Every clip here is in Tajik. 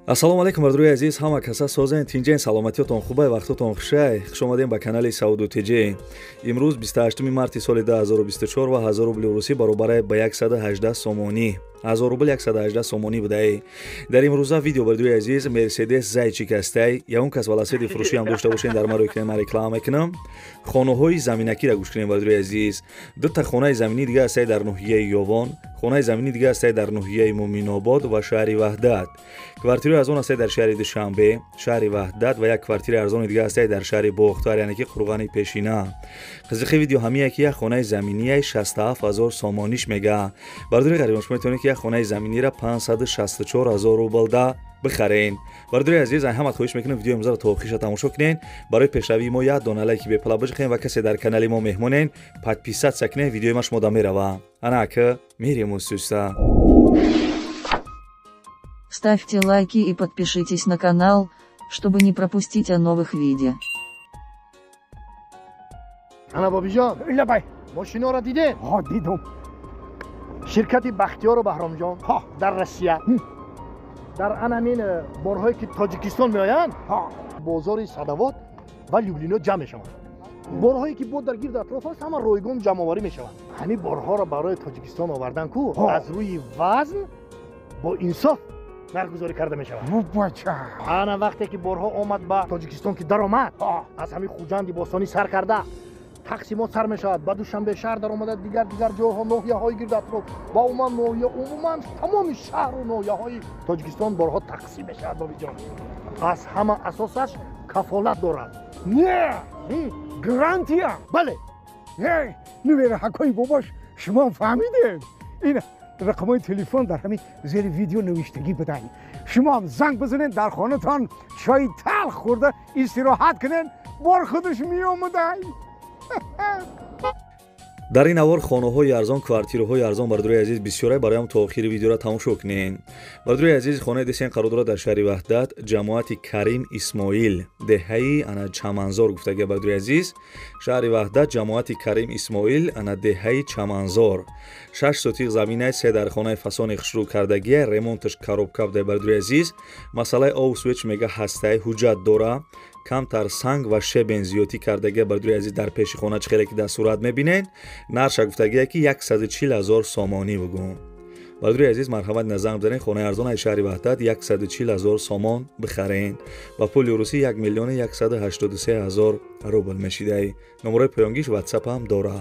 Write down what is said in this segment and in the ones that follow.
ассалому алайкум бардруи азиз, ҳама каса созен тинҷен, саломатиётон хубай, вақтотон хушай. Хуш омадем ба канали Сауду Тиҷи. Имрӯз 28 марти соли 2024 ва 1000 рубли русӣ баробар ба 118 сомонӣ. 1000 рубл 118 сомонӣ будаи. Дар имрӯза видео бардруи азиз Мерседес Зайчик астай. Ягон кас велосипеди фурӯшӣ ҳам дошта бошен дар маро кунем, реклама мекунам. Хонаҳои заминакиро гӯш кунем бардруи азиз. Дута хонаи заминӣ дига астай дар ноҳияи Ёвон, хонаи заминӣ дига астай дар ноҳияи Муъминобод ва шаҳри Ваҳдат. Квартираи арзон астай дар шаҳри Душанбе, шаҳри Ваҳдат ва як квартираи арзони дига астай дар шаҳри Бохтар, яъне ки Қурғани Пешина. Қизиқи видео ҳамие ки як хонаи заминии 67000 сомониш мега. Бардори ғарибон шумо метавонед ки як хонаи заминиро 564000 рубл да бихарен. Бардори азиз, ҳамат хоҳиш мекунам видео имрӯзаро то охириша тамошо кунен. Барои пешравии мо як дона лайки бепала бижихем ва касе дар канали мо меҳмонен, подписатсия кунен, видеои ма шумо да мерава. Ана ака мерем усуса. Ставьте лайки и подпишитесь на канал, чтобы не пропустить о новых видео. Ана бобиҷон, лабай. мошиноро дидед? ҳо дидум. Ширкати Бахтиёру Баҳромҷон дар Россия. Дар анамин борҳое ки Тоҷикистон меоянд, бозори Садовод ва Люблино ҷамъ мешаванд. Борҳое ки бо дар гирду атроф аст, ҳама ройгон ҷамъоварӣ мешаванд. Ҳамин борҳоро барои Тоҷикистон овардан ку аз рӯи вазн бо инсоф нархгузорӣ карда мешавад. бача. ана вақте ки борҳо омад ба Тоҷикистон ки даромад, аз ҳамин Хуҷанди Бостонӣ сар карда тақсимот сар мешавад, ба Душанбе шаҳр дар омада дигар ҷойҳо, ноҳияҳои гирду атроф ва умуман ноҳия, умуман тамоми шаҳру ноҳияҳои Тоҷикистон борҳо тақсим мешавад. бобиҷон, аз ҳама асосаш кафолат дорад. не гарантия. бале, нувера ҳакои бобош шумо фаҳмидед. ин рақамҳои телефон дар ҳамин зери видео навиштагӣ бидаҳед. шумо ҳам занг бизанед, дар хонатон чойи талх хӯрда истироҳат кунед, бор худаш меомадай. дар ин аввор хонаҳои арзон, квартираҳои арзон бардурои азиз бисёрай, бароям то охири видеоро тамошо кунен. Бардурои азиз, хонаи десен қарор дорад дар шаҳри Ваҳдат, ҷамоати Карим Исмоил, деҳаи ана Чаманзор гуфтага бардурои азиз. шаҳри Ваҳдат, ҷамоати Карим Исмоил, ана деҳаи Чаманзор. 6 сотиқ заминаи 3 дар хонаи фасони хушрӯ кардагия, ремонташ коробка буда бардурои азиз. Масъалаи ов свеч мега ҳастаи ҳуҷҷат дора. камтар санг ва шебен зиёдӣ кардагия бардурои азиз дар пеши хона чӣ хеле ки дар сурат мебинен. нарша гуфтагия ки 140000 сомонӣ бугум. бардурои азиз, марҳамат назанг бизанед, хонаи арзонаи шаҳри Ваҳдат 140000 сомон бихарен ва пули русӣ 1,183,000 рубл мешидай. номарои поёнгиш WhatsApp ҳам дора.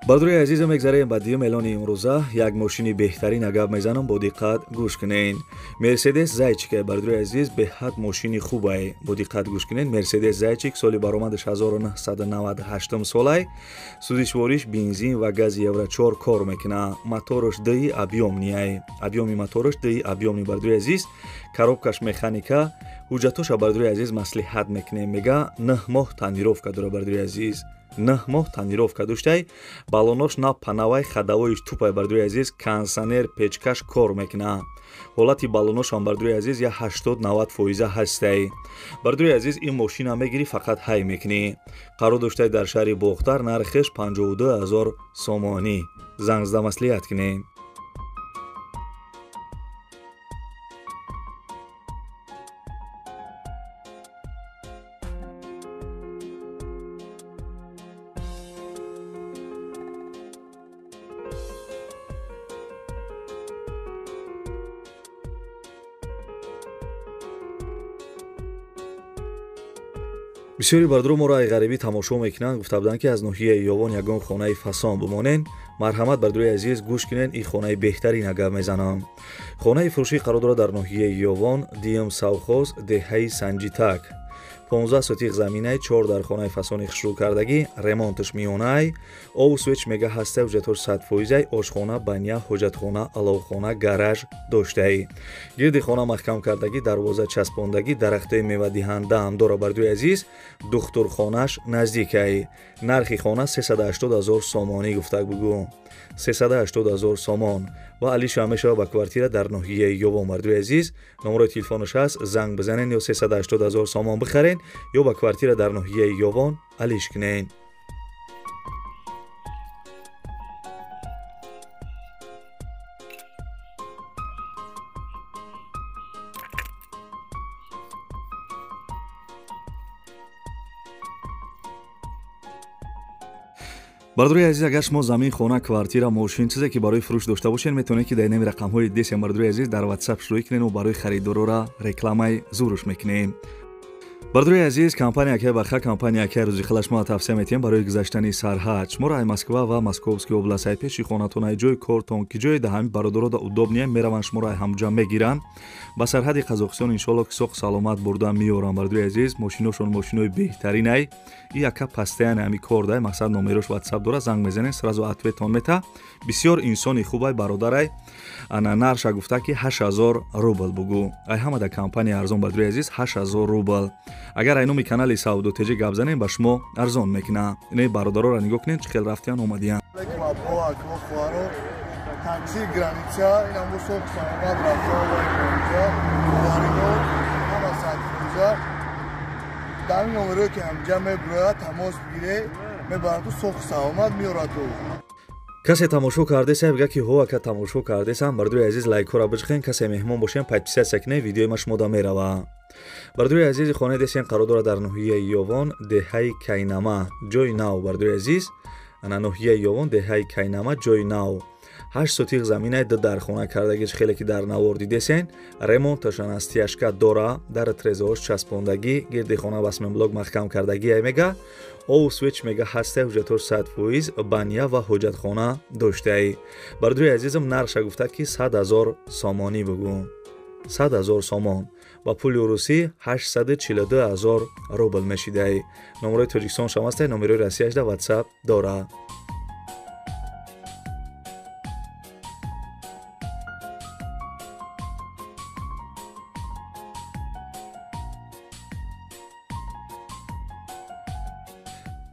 бардурои азиза мегзарем ба дуюм эълони имрӯза. як мошини беҳтарина гап мезанам, бо диққат гӯш кунен. Мерседес Зайчик бардурои азиз беҳад мошини хубай. бо диққат гӯш кунен. Мерседес Зайчик соли баромадаш 1998 солай. сӯзишвориш бензин ва гази евро 4 кор мекуна. мотораш ди объёмнияй. объёми мотораш ди объёмни бардурои азиз. коробкаш механика. ҳуҷҷатоша бардурои азиз маслиҳат мекунем, мега 9 моҳ танировка дора бардурои азиз. 9 моҳ танировка доштай. балонош на панавай, хадавоиш тупай бардурои азиз, кондисионер печкаш кор мекуна. ҳолати балоношам бардурои азиз я 80-90% ҳастай. бардурои азиз, ин мошина мегири фақат ҳай мекунӣ. қарор доштай дар шаҳри Бохтар, нархеш 52000 сомонӣ. занг зада маслиҳат кунем. бисёри бардуро моро ай ғарибӣ тамошо мекунанд, гуфта буданд ки аз ноҳияи Ёвон ягон хонаи фасон бимонен. марҳамат бардурои азиз гӯш кунен, ин хонаи беҳтарина гап мезанам. хонаи фурӯшӣ қарор дорад дар ноҳияи Ёвон, диюм совхоз, деҳаи Санҷитак. 15 сотиқ заминаи 4 дар хонаи фасони хушрӯ кардагӣ, ремонташ миёнай. ов свеч мега ҳастай, ҳуҷҷатош 100%, ошхона, баня, ҳоҷатхона, аловхона, гараж доштаи. гирди хона маҳкам кардагӣ, дарвоза часпондагӣ, дарахтои мевадиҳанда ҳам дора бардуи азиз. духтурхонаш наздикай. нархи хона 380000 сомонӣ гуфтак бугӯ. 380000 сомон. ва Али Шамешова ба квартира дар ноҳияи Ёвон. Мардуи азиз, номерои телефонаш аст, занг бизанен ё 380 000 сомон бихарен ё ба квартира дар ноҳияи Ёвон алиш кунен. бардури азиз, агар шумо замин, хона, квартира, мошин чизе ки барои фурӯш дошта бошед, метавонед ки дар нами рақамҳои десем бардури азиз дар WhatsApp шурӯъ кунед ва барои харидорора рекламаи зуруш мекунем. бардури азиз, компания барха компания рӯзи хила шумо тавсия метиҳем барои гузаштани сарҳад. Шуморо ай Москва ва Московский област ай пеши хонатон ай ҷои кортон ки ҷои да ҳами бародаро да удобния мераванд, шуморо ай ҳамҷам мегиранд. ба сарҳади Қазоқистон иншоалло ки соҳ саломат бурда меорам. бардури азиз, мошиношон мошинои беҳтарин ай. И яка пастаян ами кор дай, мақсад номерош WhatsApp дора, занг мезанед, сразу ответон мета. Бисёр инсони хуб ай бародар ай. Ана нарша гуфта ки 8000 рубл бугу. Ай ҳама да компания арзон бардури азиз 8000 рубл. Агар ай номи канали Сауду Теҷи гап занем ба шумо арзон мекуна. Ине бародарора нигоҳ кунед чӣ хел рафтиян омадиян. Такси граница, инам бо соҳ самомад рафтор ва инҷа варидот ҳама садфуза дар ин номерое ки ҳамҷа мебирояд тамос бигире мебарату соҳ саломат меорату. касе тамошо кардеса бига ки ҳо ака тамошо кардесам, бардури азиз лайкора биҷихен, касе меҳмон бошем подписатсия кунед, видеои ма шумо да мерава. бардури азизи хонаи десен қарор дорад дар ноҳияи Ёвон, деҳаи Кайнама, ҷои нав. бардури азиз, ана ноҳияи Ёвон, деҳаи Кайнама, ҷои нав. 8 сотиқ заминаи ду дархона кардагиш хеле ки дар навор дидесен, ремонташан аз тияшка дора, дар трезош часпондагӣ, гирди хона басменблок маҳкам кардагӣ ай мега, ову свич мега ҳастай ҳуҷҷатор 100%, бания ва ҳоҷатхона доштаи. бардури азизам нарша гуфта ки 100 000 сомонӣ бугу. 100 000 сомон ба пули русӣ 842 000 рубл мешидай. номерои Тоҷикистон шамастай, номерои Россияш да WhatsApp дора.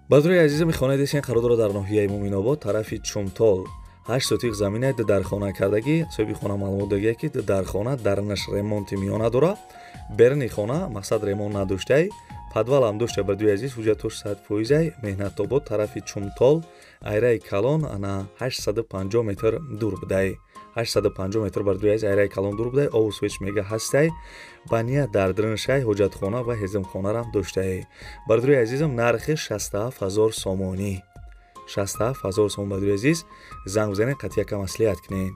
бардури азизам, хонаи десен қарор дорад дар ноҳияи Муъминобод, тарафи Чумтол. 8 сотиқ заминаи ду дархона кардагӣ, соҳиби хона маълумот додагӣ ки ду дархона дарнаш ремонти миёна дора, берни хона мақсад ремонт надоштаи, подвал ҳам дошта. бардури азиз, ҳуҷҷатош 100% ай, Меҳнатобод, тарафи Чумтол, айраи Калон, ана 850 метр дур будай. 850 метр бардури азиз, айраи Калон дур будай, ову свич мега ҳастай, бания дар дриншай, ҳоҷатхона ва ҳезимхонарам доштаи. бардури азизам, нархи 67 000 сомонӣ. 67 000 сомон бардури азиз, занг бизанед, қати яка маслиҳат кунед.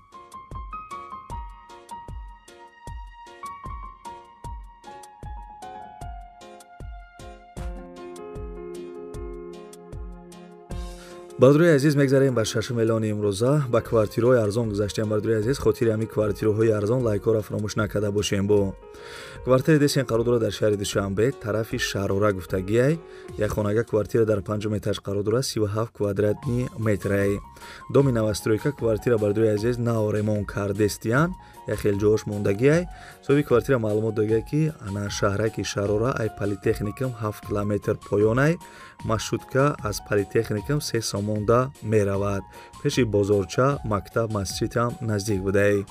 бардури азиз, мегзарем ба 6 миллиони имрӯза. ба квартираҳои арзон гузаштем. бардури азиз, хотири ҳамин квартираҳои арзон лайкора фаромӯш накарда бошем. бо квартираи десен қарор дорад дар шаҳри Душанбе, тарафи Шарора гуфтагиай. як хонага квартира дар 5 этаж қарор дорад, 37 квадратни метрай. доми навастройка квартира бардури азиз нав ремонт кардестиян, як хел ҷош мондагиай. соҳиби квартира маълумот додагиай ки ана шаҳраки Шарора ай политехникам 7 километр поёнай, маршрутка аз политехникам 3 сомонда меравад. пеши бозорча, мактаб, масҷидам наздик будай.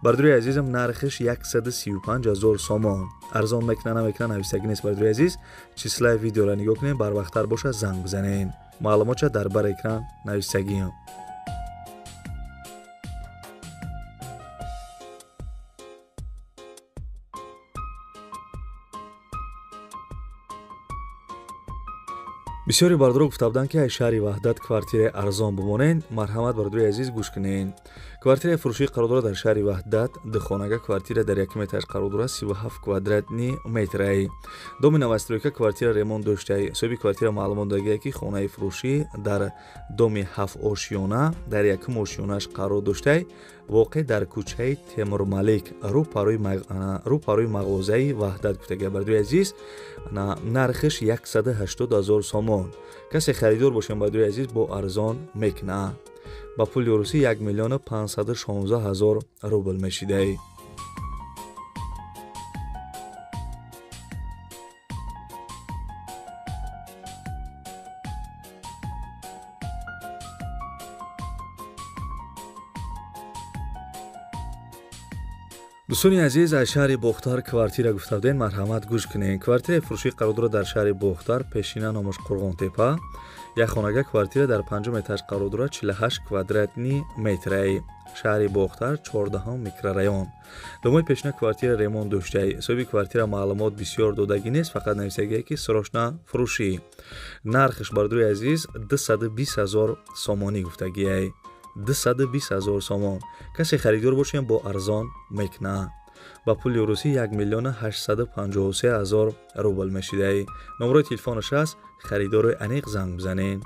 бардури азизам, нархиш 135 000 сомон. арзон мекуна намекуна навистагӣ нест. бардури азиз, числаи видеоро нигоҳ кунед, барвақттар боша занг бизанед. маълумотша дар бар экран навистагиам. бисёри бародаро гуфта буданд ки ай шаҳри Ваҳдат квартираи арзон бимонен. марҳамат бардури азиз, гӯш кунед. квартираи фурӯшӣ қарор дорад дар шаҳри Ваҳдат, духонага квартира дар 1 этаж қарор дорад, 37 квадратни метрай. доми навастройка квартира ремонт доштаи. соҳиби квартира маълумот додагиай ки хонаи фурӯшӣ дар доми 7 ошёна дар 1 ошёнаш қарор доштаи, воқеъ дар кӯчаи Темурмалик, рӯпарои мағозаи Ваҳдат гуфтагиай. бардури азиз, нархиш 180 000 сомон. касе харидор бошем бардури азиз, бо арзон мекуна. ба пули русӣ 1 516 000 рубл мешидай. дӯстони азиз, аз шаҳри бохтар квартира гуфта будем, марҳамат гӯш кунед. Квартираи фурӯшии қарордора дар шаҳри бохтар, пешина номаш Қурғонтепа. Як хонага квартира дар 5-ум этаж қарордора 48 квадратни метраи. шаҳри бохтар 14 микрорайон. Думои пешина квартира ремонт доштаи. соҳиби квартира маълумот бисёр додагӣ нест, фақат нависагие ки срочна фурӯшӣ. Нархш бардуи азиз 220 000 сомонӣ гуфтагиай. 220 000 сомон. Касе харидор бошем бо арзон мекна. ба пули русӣ 1 853 000 рубл мешидаи. номерои телефонаш аст, харидорои аниқ занг бизанед.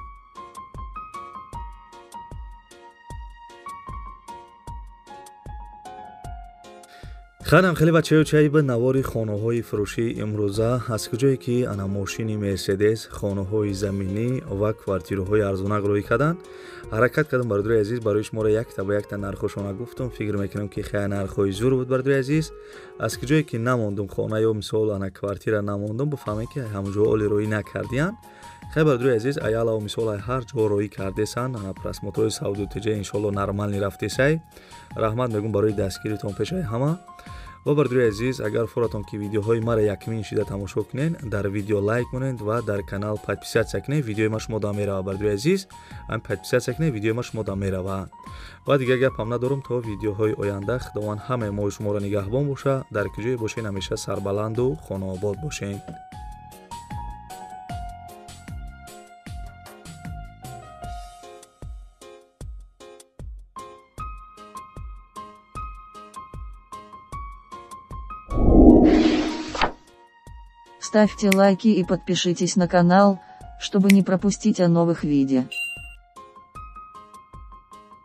ханам хеле бачаё чай ба навори хонаҳои фурӯшии имрӯза аз куҷое ки ана мошини мерседес, хонаҳои заминӣ ва квартираҳои арзонак роӣ карданд. ҳаракат кардам бардуи азиз, барои шуморо якта ба якта нархошона гуфтам. фикр мекунам ки хая нархҳои зур буд бардуи азиз. аз куҷое ки намондум хона ё мисол ана квартира намондум, бифаҳмем ки ҳамаҷо оли роӣ накардиянд. хай бардуи азиз, аялао мисол ҳар ҷо роӣ кардесанд, ана просмотрои савдутиҷа иншолло нормални рафтесай. раҳмат мегум барои дастгиритон пешаи ҳама. ва бардуи азиз, агар фуратон ки видеоҳои мара якмин шида тамошо кунед, дар видео лайк кунед ва дар канал подписатсия кунед, видеои ма шумо дам мерава. бардуи азиз, ам подписатсия кунед, видеои ма шумо дам мерава. ва дигар гапам надорум то видеоҳои оянда. худованд ҳамаи мои шуморо нигаҳбон боша. дар куҷое бошед, ҳамеша сарбаланду хонаобод бошед. Ставьте лайки и подпишитесь на канал, чтобы не пропустить о новых видео.